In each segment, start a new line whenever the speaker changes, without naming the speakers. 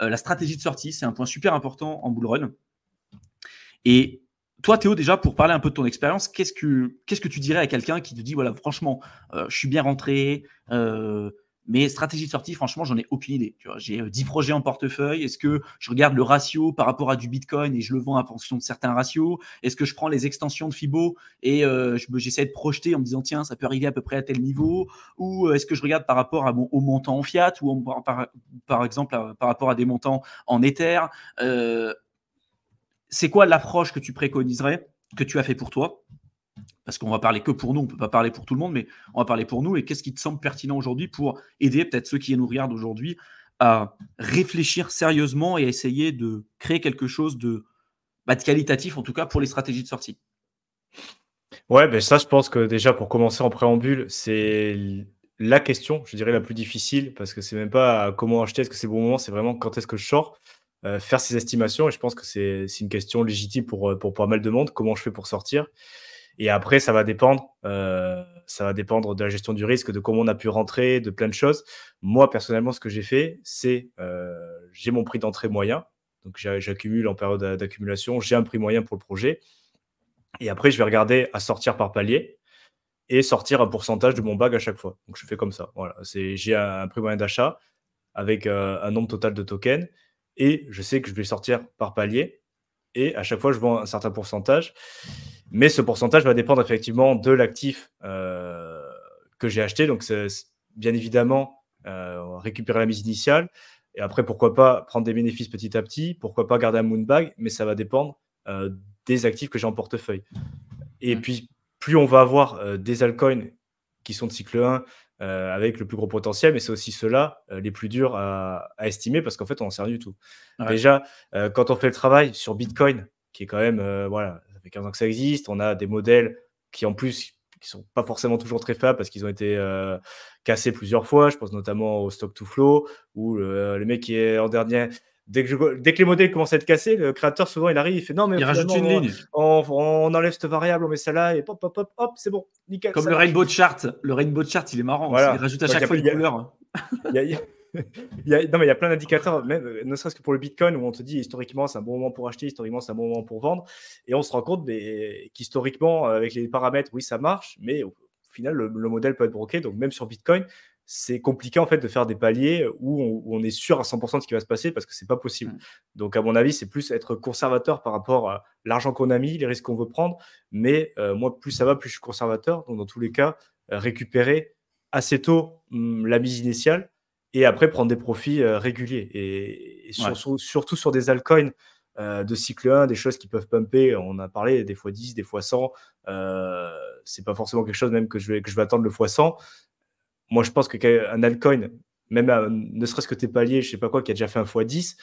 la stratégie de sortie, c'est un point super important en bull run. Et toi, Théo, déjà, pour parler un peu de ton expérience, qu'est-ce que tu dirais à quelqu'un qui te dit, voilà, franchement, je suis bien rentré, mais stratégie de sortie, franchement, j'en ai aucune idée. J'ai 10 projets en portefeuille. Est-ce que je regarde le ratio par rapport à du Bitcoin et je le vends en fonction de certains ratios? Est-ce que je prends les extensions de Fibo et j'essaie de projeter en me disant, tiens, ça peut arriver à peu près à tel niveau? Ou est-ce que je regarde par rapport au montant en fiat ou par exemple par rapport à des montants en Ether? C'est quoi l'approche que tu préconiserais, que tu as fait pour toi? Parce qu'on va parler que pour nous, on ne peut pas parler pour tout le monde, mais on va parler pour nous. Et qu'est-ce qui te semble pertinent aujourd'hui pour aider peut-être ceux qui nous regardent aujourd'hui à réfléchir sérieusement et à essayer de créer quelque chose de qualitatif, en tout cas pour les stratégies de sortie?
Ouais, ben ça, je pense que déjà pour commencer en préambule, c'est la question, je dirais la plus difficile, parce que c'est même pas comment acheter, est-ce que c'est le bon moment, c'est vraiment quand est-ce que je sors, faire ces estimations. Et je pense que c'est une question légitime pour pas mal de monde, comment je fais pour sortir. Et après, ça va dépendre de la gestion du risque, de comment on a pu rentrer, de plein de choses. Moi, personnellement, ce que j'ai fait, c'est j'ai mon prix d'entrée moyen. Donc, j'accumule en période d'accumulation. J'ai un prix moyen pour le projet. Et après, je vais regarder à sortir par palier et sortir un pourcentage de mon bag à chaque fois. Donc, je fais comme ça. Voilà. J'ai un prix moyen d'achat avec un nombre total de tokens et je sais que je vais sortir par palier. Et à chaque fois, je vends un certain pourcentage. Mais ce pourcentage va dépendre effectivement de l'actif que j'ai acheté. Donc, c'est bien évidemment récupérer la mise initiale. Et après, pourquoi pas prendre des bénéfices petit à petit. Pourquoi pas garder un moonbag. Mais ça va dépendre des actifs que j'ai en portefeuille. Et puis, plus on va avoir des altcoins qui sont de cycle 1 avec le plus gros potentiel, mais c'est aussi ceux-là les plus durs à estimer parce qu'en fait, on n'en sait rien du tout.
Ouais.
Déjà, quand on fait le travail sur Bitcoin, qui est quand même, voilà, ça fait 15 ans que ça existe, on a des modèles qui, en plus, qui sont pas forcément toujours très fiables parce qu'ils ont été cassés plusieurs fois. Je pense notamment au stock to flow, où le mec qui est en dernier. Dès que les modèles commencent à être cassés, le créateur, souvent, il arrive, il fait non, mais
Il rajoute une ligne.
on enlève cette variable, on met ça là, et hop, hop, hop, hop, c'est bon, nickel.
Comme le
marche.
Rainbow Chart. Le Rainbow Chart, il est marrant.
Voilà.
Il rajoute à
Donc,
chaque fois une couleur.
non, mais il y a plein d'indicateurs, même ne serait-ce que pour le Bitcoin, où on te dit historiquement c'est un bon moment pour acheter, historiquement c'est un bon moment pour vendre, et on se rend compte qu'historiquement, avec les paramètres, oui, ça marche, mais au final, le modèle peut être broqué. Donc même sur Bitcoin, c'est compliqué en fait de faire des paliers où on est sûr à 100% de ce qui va se passer parce que c'est pas possible. Donc à mon avis, c'est plus être conservateur par rapport à l'argent qu'on a mis, les risques qu'on veut prendre. Mais moi, plus ça va, plus je suis conservateur. Donc dans tous les cas, récupérer assez tôt la mise initiale et après prendre des profits réguliers. Et surtout sur des altcoins de cycle 1, des choses qui peuvent pumper. On a parlé des fois 10, des fois 100. C'est pas forcément quelque chose même que je vais attendre le fois 100. Moi, je pense qu'un altcoin, même ne serait-ce que tes paliers, je sais pas quoi, qui a déjà fait un fois 10,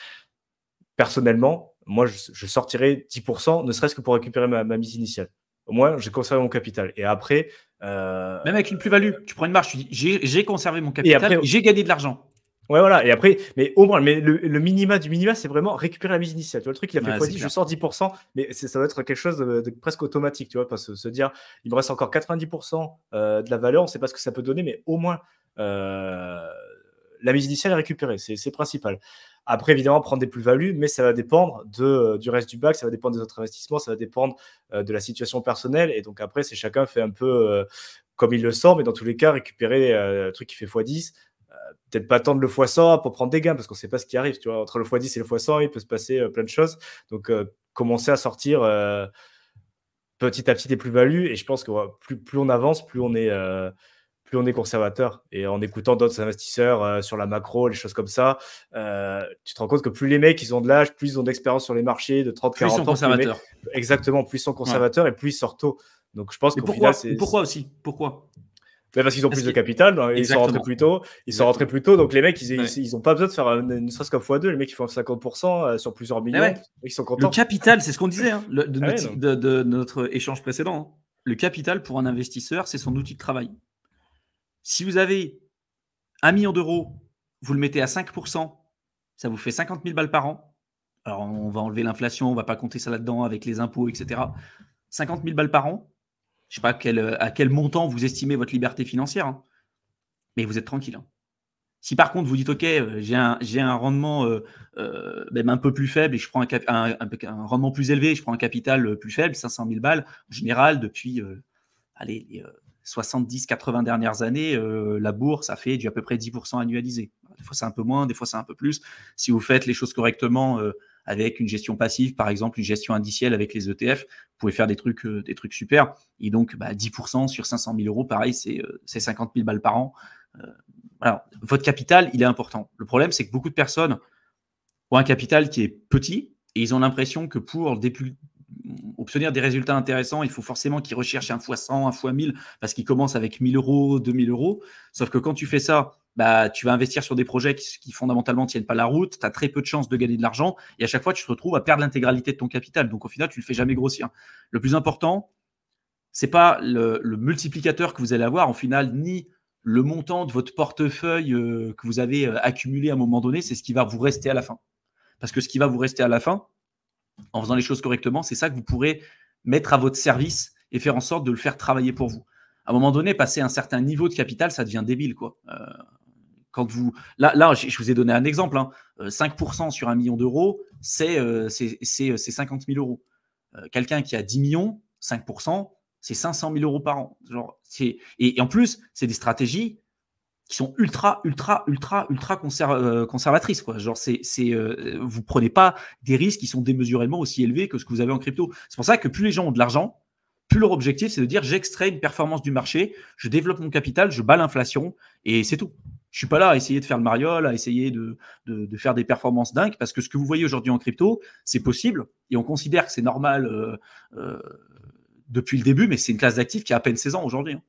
personnellement, moi, je sortirais 10%, ne serait-ce que pour récupérer ma mise initiale. Au moins, j'ai conservé mon capital. Et après...
Même avec une plus-value, tu prends une marge, tu dis j'ai conservé mon capital et j'ai gagné de l'argent.
Ouais, voilà. Et après, mais au moins, le minima du minima, c'est vraiment récupérer la mise initiale. Tu vois, le truc, il a fait x10, je sors 10%, mais ça doit être quelque chose de presque automatique, tu vois, parce que se dire, il me reste encore 90% de la valeur, on ne sait pas ce que ça peut donner, mais au moins, la mise initiale est récupérée, c'est principal. Après, évidemment, prendre des plus-values, mais ça va dépendre du reste du bac, ça va dépendre des autres investissements, ça va dépendre de la situation personnelle. Et donc, après, c'est chacun fait un peu comme il le sent, mais dans tous les cas, récupérer un truc qui fait x10, peut-être pas attendre le x100 pour prendre des gains, parce qu'on ne sait pas ce qui arrive. Tu vois, entre le x10 et le x100, il peut se passer plein de choses. Donc, commencer à sortir petit à petit des plus-values. Et je pense que plus on avance, plus on est conservateur. Et en écoutant d'autres investisseurs sur la macro, les choses comme ça, tu te rends compte que plus les mecs, ils ont de l'âge, plus ils ont d'expérience sur les marchés, de 30, 40 ans.
Conservateurs.
Exactement, plus ils sont conservateurs et plus ils sortent tôt. Donc, je pense qu'au final, c'est...
Pourquoi aussi? Pourquoi?
Parce qu'ils ont plus de capital, ils sont rentrés plus tôt. Donc les mecs, ils n'ont pas besoin de faire ne serait-ce qu'un x2. Les mecs, ils font 50% sur plusieurs millions. Ils sont contents.
Le capital, c'est ce qu'on disait de notre échange précédent. Le capital pour un investisseur, c'est son outil de travail. Si vous avez 1 million d'euros, vous le mettez à 5%, ça vous fait 50 000 balles par an. Alors, on va enlever l'inflation, on ne va pas compter ça là-dedans avec les impôts, etc. 50 000 balles par an. Je ne sais pas à quel montant vous estimez votre liberté financière, mais vous êtes tranquille. Si par contre vous dites ok, j'ai un rendement même un peu plus faible et je prends un rendement plus élevé, je prends un capital plus faible, 500 000 balles, en général depuis les 70-80 dernières années, la bourse a fait du à peu près 10% annualisé. Des fois c'est un peu moins, des fois c'est un peu plus. Si vous faites les choses correctement avec une gestion passive, par exemple une gestion indicielle avec les ETF, vous pouvez faire des trucs super. Et donc 10% sur 500 000 euros, pareil, c'est 50 000 balles par an. Alors, votre capital, il est important. Le problème, c'est que beaucoup de personnes ont un capital qui est petit et ils ont l'impression que pour obtenir des résultats intéressants, il faut forcément qu'ils recherchent un x 100, un x 1000 parce qu'ils commencent avec 1000 euros, 2000 euros. Sauf que quand tu fais ça, tu vas investir sur des projets qui fondamentalement ne tiennent pas la route, tu as très peu de chances de gagner de l'argent et à chaque fois, tu te retrouves à perdre l'intégralité de ton capital. Donc au final, tu ne le fais jamais grossir. Le plus important, ce n'est pas le multiplicateur que vous allez avoir, en final, ni le montant de votre portefeuille que vous avez accumulé à un moment donné, c'est ce qui va vous rester à la fin. Parce que ce qui va vous rester à la fin, en faisant les choses correctement, c'est ça que vous pourrez mettre à votre service et faire en sorte de le faire travailler pour vous. À un moment donné, passer un certain niveau de capital, ça devient débile, quoi. Quand vous... Là, je vous ai donné un exemple. 5% sur 1 million d'euros, c'est 50 000 euros. Quelqu'un qui a 10 millions, 5%, c'est 500 000 euros par an. Et en plus, c'est des stratégies qui sont ultra conservatrices, quoi. Genre, vous prenez pas des risques qui sont démesurément aussi élevés que ce que vous avez en crypto. C'est pour ça que plus les gens ont de l'argent, plus leur objectif, c'est de dire j'extrais une performance du marché, je développe mon capital, je bats l'inflation, et c'est tout. Je suis pas là à essayer de faire le mariole, à essayer de faire des performances dingues, parce que ce que vous voyez aujourd'hui en crypto, c'est possible, et on considère que c'est normal depuis le début, mais c'est une classe d'actifs qui a à peine 16 ans aujourd'hui. Hein.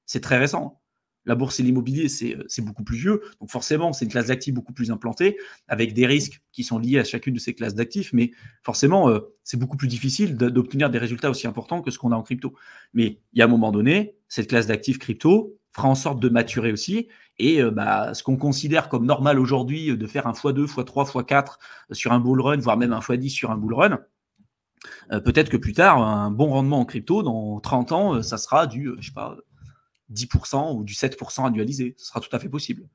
C'est très récent. La bourse et l'immobilier, c'est beaucoup plus vieux. Donc forcément, c'est une classe d'actifs beaucoup plus implantée, avec des risques qui sont liés à chacune de ces classes d'actifs. Mais forcément, c'est beaucoup plus difficile d'obtenir des résultats aussi importants que ce qu'on a en crypto. Mais il y a un moment donné, cette classe d'actifs crypto fera en sorte de maturer aussi. Et ce qu'on considère comme normal aujourd'hui, de faire un x2, x3, x4 sur un bull run, voire même un x10 sur un bull run, peut-être que plus tard, un bon rendement en crypto, dans 30 ans, ça sera du, 10% ou du 7% annualisé. Ce sera tout à fait possible.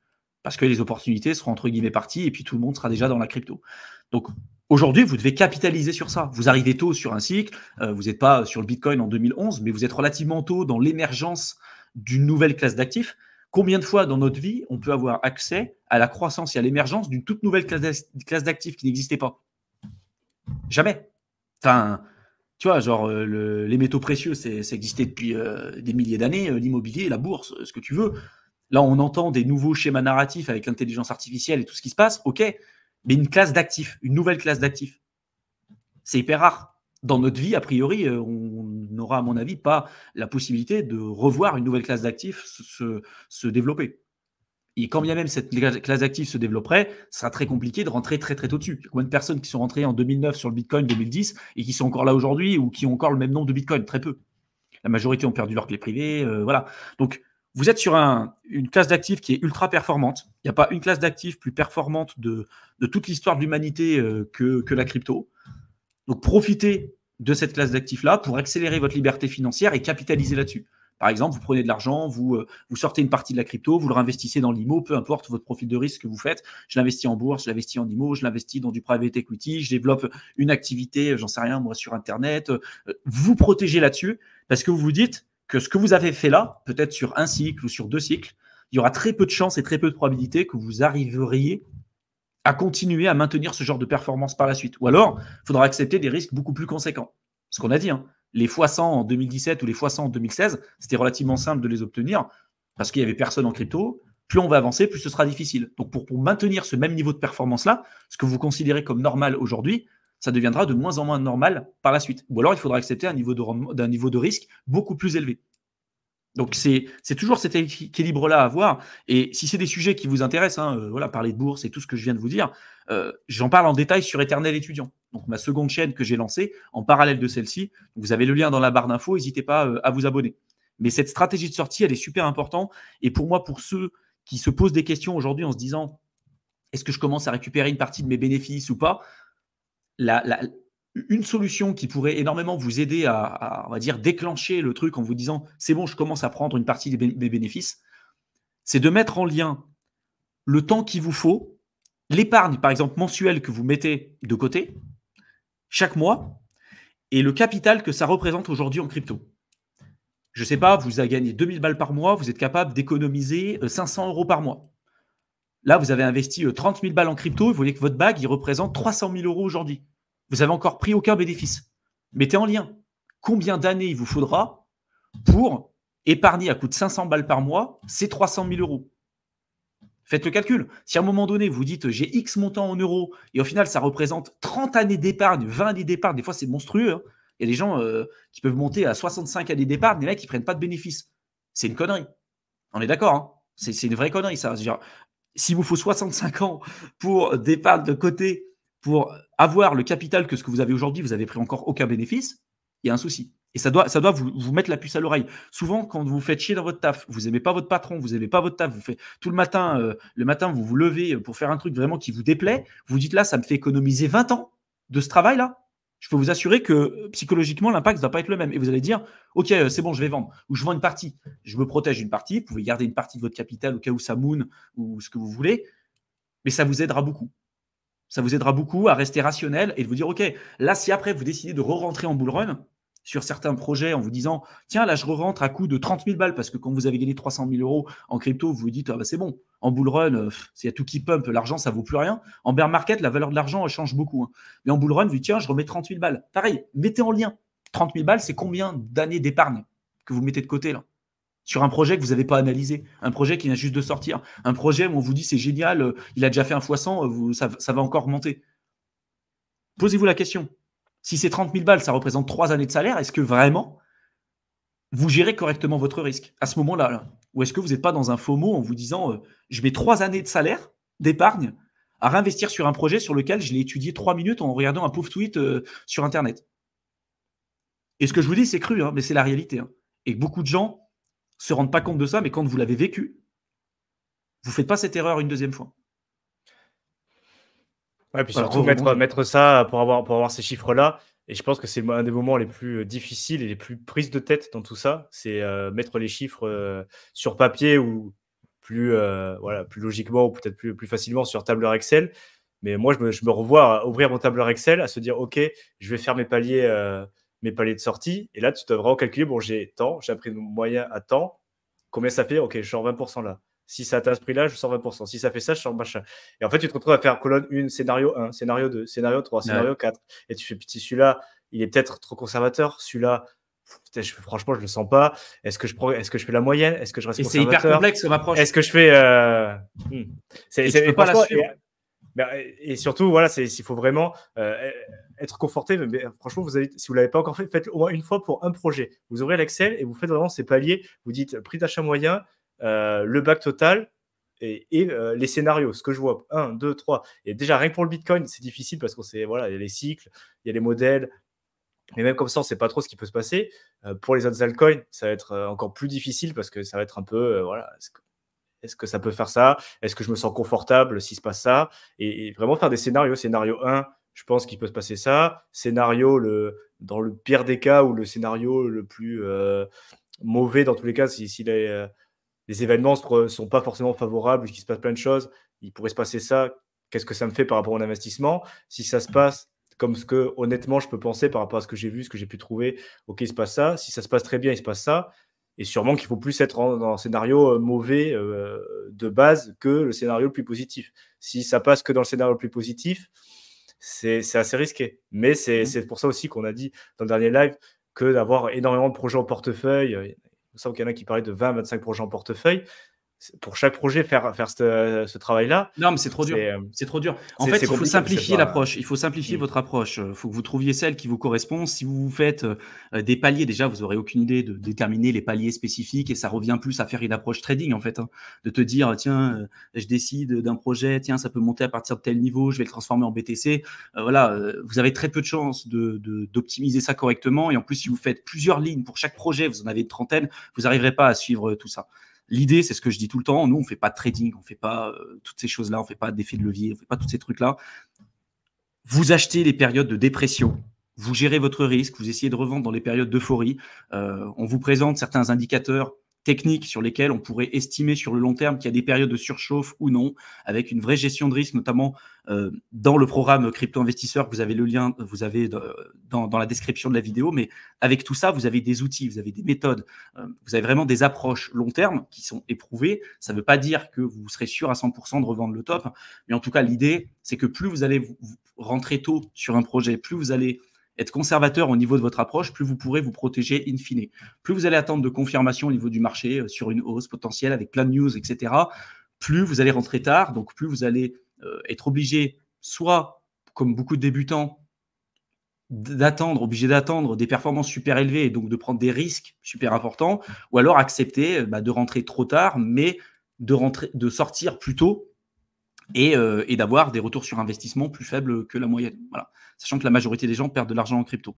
Parce que les opportunités seront entre guillemets parties et puis tout le monde sera déjà dans la crypto. Donc aujourd'hui, vous devez capitaliser sur ça. Vous arrivez tôt sur un cycle, vous n'êtes pas sur le Bitcoin en 2011, mais vous êtes relativement tôt dans l'émergence d'une nouvelle classe d'actifs. Combien de fois dans notre vie on peut avoir accès à la croissance et à l'émergence d'une toute nouvelle classe d'actifs qui n'existait pas? Jamais. Enfin, tu vois, genre les métaux précieux, ça existait depuis des milliers d'années, l'immobilier, la bourse, ce que tu veux. Là, on entend des nouveaux schémas narratifs avec l'intelligence artificielle et tout ce qui se passe, ok, mais une classe d'actifs, une nouvelle classe d'actifs, c'est hyper rare. Dans notre vie, a priori, on n'aura, à mon avis, pas la possibilité de revoir une nouvelle classe d'actifs se développer. Et quand bien même cette classe d'actifs se développerait, ce sera très compliqué de rentrer très très tôt dessus. Il y a combien de personnes qui sont rentrées en 2009 sur le Bitcoin, 2010, et qui sont encore là aujourd'hui ou qui ont encore le même nombre de Bitcoin? Très peu. La majorité ont perdu leur clé privée. Voilà. Donc, vous êtes sur une classe d'actifs qui est ultra performante. Il n'y a pas une classe d'actifs plus performante de toute l'histoire de l'humanité que la crypto. Donc, profitez de cette classe d'actifs-là pour accélérer votre liberté financière et capitaliser là-dessus. Par exemple, vous prenez de l'argent, vous sortez une partie de la crypto, vous le réinvestissez dans l'IMO, peu importe votre profil de risque que vous faites. Je l'investis en bourse, je l'investis en IMO, je l'investis dans du private equity, je développe une activité, j'en sais rien, moi, sur Internet. Vous protégez là-dessus parce que vous vous dites que ce que vous avez fait là, peut-être sur un cycle ou sur 2 cycles, il y aura très peu de chances et très peu de probabilités que vous arriveriez à continuer à maintenir ce genre de performance par la suite. Ou alors, il faudra accepter des risques beaucoup plus conséquents. Ce qu'on a dit, hein. Les x100 en 2017 ou les x100 en 2016, c'était relativement simple de les obtenir parce qu'il n'y avait personne en crypto. Plus on va avancer, plus ce sera difficile. Donc, pour maintenir ce même niveau de performance-là, ce que vous considérez comme normal aujourd'hui, ça deviendra de moins en moins normal par la suite. Ou alors, il faudra accepter un niveau de risque beaucoup plus élevé. Donc, c'est toujours cet équilibre-là à avoir. Et si c'est des sujets qui vous intéressent, voilà, parler de bourse et tout ce que je viens de vous dire, j'en parle en détail sur Éternel Étudiant. Donc, ma seconde chaîne que j'ai lancée en parallèle de celle-ci. Vous avez le lien dans la barre d'infos. N'hésitez pas à vous abonner. Mais cette stratégie de sortie, elle est super importante. Et pour moi, pour ceux qui se posent des questions aujourd'hui en se disant est-ce que je commence à récupérer une partie de mes bénéfices ou pas, une solution qui pourrait énormément vous aider à, on va dire, déclencher le truc en vous disant c'est bon, je commence à prendre une partie des bénéfices, c'est de mettre en lien le temps qu'il vous faut, l'épargne, par exemple, mensuelle que vous mettez de côté chaque mois et le capital que ça représente aujourd'hui en crypto. Je ne sais pas, vous avez gagné 2000 balles par mois, vous êtes capable d'économiser 500 € par mois. Là, vous avez investi 30 000 balles en crypto, vous voyez que votre bag, il représente 300 000 € aujourd'hui. Vous n'avez encore pris aucun bénéfice. Mettez en lien combien d'années il vous faudra pour épargner à coût de 500 balles par mois ces 300 000 €. Faites le calcul. Si à un moment donné, vous dites j'ai X montant en euros et au final, ça représente 30 années d'épargne, 20 années d'épargne, des fois, c'est monstrueux. Hein. Il y a des gens qui peuvent monter à 65 années d'épargne, des mecs qui ne prennent pas de bénéfices. C'est une connerie. On est d'accord. Hein, c'est une vraie connerie, ça. S'il vous faut 65 ans pour d'épargne de côté, pour avoir le capital que ce que vous avez aujourd'hui, vous n'avez pris encore aucun bénéfice, il y a un souci. Et ça doit vous mettre la puce à l'oreille. Souvent, quand vous faites chier dans votre taf, vous n'aimez pas votre patron, vous n'aimez pas votre taf, vous faites tout le matin, vous vous levez pour faire un truc vraiment qui vous déplaît, vous dites là, ça me fait économiser 20 ans de ce travail-là. Je peux vous assurer que psychologiquement, l'impact ne va pas être le même. Et vous allez dire, OK, c'est bon, je vais vendre. Ou je vends une partie. Je me protège une partie. Vous pouvez garder une partie de votre capital au cas où ça moon ou ce que vous voulez. Mais ça vous aidera beaucoup. Ça vous aidera beaucoup à rester rationnel et de vous dire, OK, là, si après, vous décidez de re-rentrer en bull run sur certains projets en vous disant, tiens, là, je re-rentre à coût de 30 000 balles parce que quand vous avez gagné 300 000 € en crypto, vous vous dites, ah, bah, c'est bon. En bull run, il y a tout qui pump, l'argent, ça ne vaut plus rien. En bear market, la valeur de l'argent change beaucoup. Hein. Mais en bull run, vous dites, tiens, je remets 30 000 balles. Pareil, mettez en lien. 30 000 balles, c'est combien d'années d'épargne que vous mettez de côté là sur un projet que vous n'avez pas analysé, un projet qui vient juste de sortir, un projet où on vous dit c'est génial, il a déjà fait un x100, ça va encore monter. Posez-vous la question. Si c'est 30 000 balles, ça représente 3 années de salaire, est-ce que vraiment vous gérez correctement votre risque à ce moment-là là Ou est-ce que vous n'êtes pas dans un FOMO en vous disant je mets 3 années de salaire, d'épargne, à réinvestir sur un projet sur lequel je l'ai étudié 3 minutes en regardant un pauvre tweet sur Internet. Et ce que je vous dis, c'est cru, hein, mais c'est la réalité. Hein. Et beaucoup de gens ne se rendent pas compte de ça, mais quand vous l'avez vécu, vous ne faites pas cette erreur une deuxième fois.
Ouais, puis surtout mettre ça pour avoir ces chiffres-là. Et je pense que c'est un des moments les plus difficiles et les plus prises de tête dans tout ça. C'est mettre les chiffres sur papier ou plus logiquement ou peut-être plus facilement sur tableur Excel. Mais moi, je me revois à ouvrir mon tableur Excel, à se dire, OK, je vais faire mes paliers de sortie. Et là, tu dois vraiment calculer, bon, j'ai temps, j'ai appris mon moyen à temps. Combien ça fait? OK, je sors 20% là. Si ça atteint ce prix-là, je sors 20%. Si ça fait ça, je sors machin. Et en fait, tu te retrouves à faire colonne 1, scénario 1, scénario 2, scénario 3, scénario 4. Et tu fais petit, celui-là, il est peut-être trop conservateur. Celui-là, franchement, je ne le sens pas. Est-ce que je fais la moyenne? Est-ce que je reste conservateur?
Et c'est hyper complexe comme approche.
Est-ce que je fais.
Tu peux pas la suivre.
Et surtout, voilà, il faut vraiment être conforté. Mais franchement, si vous ne l'avez pas encore fait, faites-le au moins une fois pour un projet. Vous ouvrez l'Excel et vous faites vraiment ces paliers. Vous dites prix d'achat moyen, le bac total et les scénarios. Ce que je vois, 1, 2, 3. Et déjà, rien que pour le Bitcoin, c'est difficile parce qu'il y a les cycles, il y a les modèles. Mais même comme ça, on ne sait pas trop ce qui peut se passer. Pour les autres altcoins, ça va être encore plus difficile parce que ça va être un peu, est-ce que ça peut faire ça? Est-ce que je me sens confortable s'il se passe ça? Et vraiment faire des scénarios. Scénario 1, je pense qu'il peut se passer ça. Scénario, dans le pire des cas ou le scénario le plus mauvais dans tous les cas, si les événements ne sont pas forcément favorables, qu'il se passe plein de choses, il pourrait se passer ça. Qu'est-ce que ça me fait par rapport à mon investissement? Si ça se passe comme ce que, honnêtement, je peux penser par rapport à ce que j'ai vu, ce que j'ai pu trouver, OK, il se passe ça. Si ça se passe très bien, il se passe ça. Et sûrement qu'il faut plus être dans un scénario mauvais de base que le scénario le plus positif. Si ça passe que dans le scénario le plus positif, c'est assez risqué. Mais c'est pour ça aussi qu'on a dit dans le dernier live que d'avoir énormément de projets en portefeuille. Il me semble qu'il y en a qui parlaient de 20-25 projets en portefeuille. Pour chaque projet, faire ce travail-là.
Non, mais c'est trop dur. C'est trop dur. En fait, il faut simplifier l'approche. Il faut simplifier votre approche. Il faut que vous trouviez celle qui vous correspond. Si vous faites des paliers, déjà, vous n'aurez aucune idée de déterminer les paliers spécifiques et ça revient plus à faire une approche trading, en fait. Hein, de te dire, tiens, je décide d'un projet, tiens, ça peut monter à partir de tel niveau, je vais le transformer en BTC. Vous avez très peu de chances d'optimiser ça correctement. Et en plus, si vous faites plusieurs lignes pour chaque projet, vous en avez une trentaine, vous n'arriverez pas à suivre tout ça. L'idée, c'est ce que je dis tout le temps, nous, on ne fait pas de trading, on ne fait pas toutes ces choses-là, on ne fait pas d'effet de levier, on ne fait pas tous ces trucs-là. Vous achetez les périodes de dépression, vous gérez votre risque, vous essayez de revendre dans les périodes d'euphorie. On vous présente certains indicateurs techniques sur lesquelles on pourrait estimer sur le long terme qu'il y a des périodes de surchauffe ou non, avec une vraie gestion de risque, notamment dans le programme Crypto Investisseur. Vous avez le lien, vous avez dans la description de la vidéo, mais avec tout ça, vous avez des outils, vous avez des méthodes, vous avez vraiment des approches long terme qui sont éprouvées. Ça ne veut pas dire que vous serez sûr à 100% de revendre le top, mais en tout cas, l'idée, c'est que plus vous allez vous rentrer tôt sur un projet, plus vous allez être conservateur au niveau de votre approche, plus vous pourrez vous protéger in fine. Plus vous allez attendre de confirmation au niveau du marché sur une hausse potentielle avec plein de news, etc., plus vous allez rentrer tard, donc plus vous allez être obligé, soit comme beaucoup de débutants, obligé d'attendre des performances super élevées et donc de prendre des risques super importants, ou alors accepter de rentrer trop tard, mais de sortir plus tôt et d'avoir des retours sur investissement plus faibles que la moyenne. Voilà. Sachant que la majorité des gens perdent de l'argent en crypto.